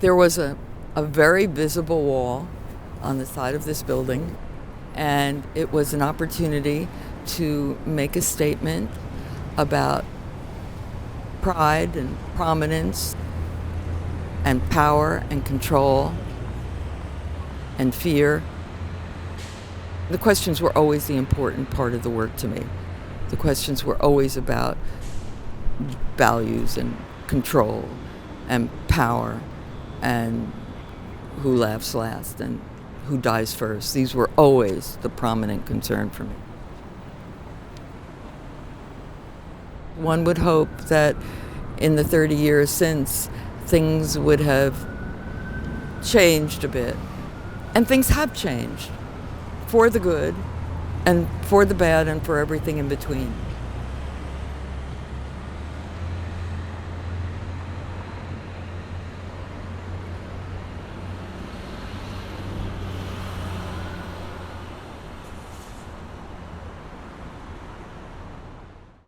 There was a very visible wall on the side of this building, and it was an opportunity to make a statement about pride and prominence and power and control and fear. The questions were always the important part of the work to me. The questions were always about values and control and power and who laughs last and who dies first. These were always the prominent concern for me. One would hope that in the 30 years since, things would have changed a bit. And things have changed for the good and for the bad and for everything in between.